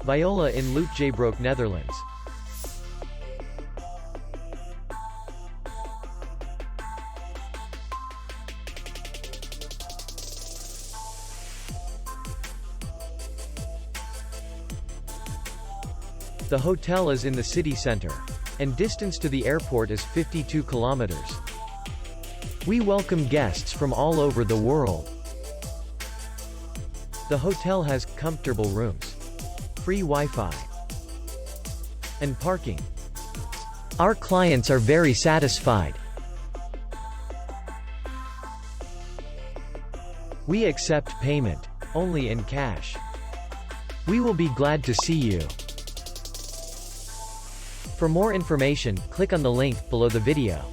Viola in Lutjebroek, Netherlands. The hotel is in the city center, and distance to the airport is 52 kilometers. We welcome guests from all over the world. The hotel has comfortable rooms, free Wi-Fi, and parking. Our clients are very satisfied. We accept payment only in cash. We will be glad to see you. For more information, click on the link below the video.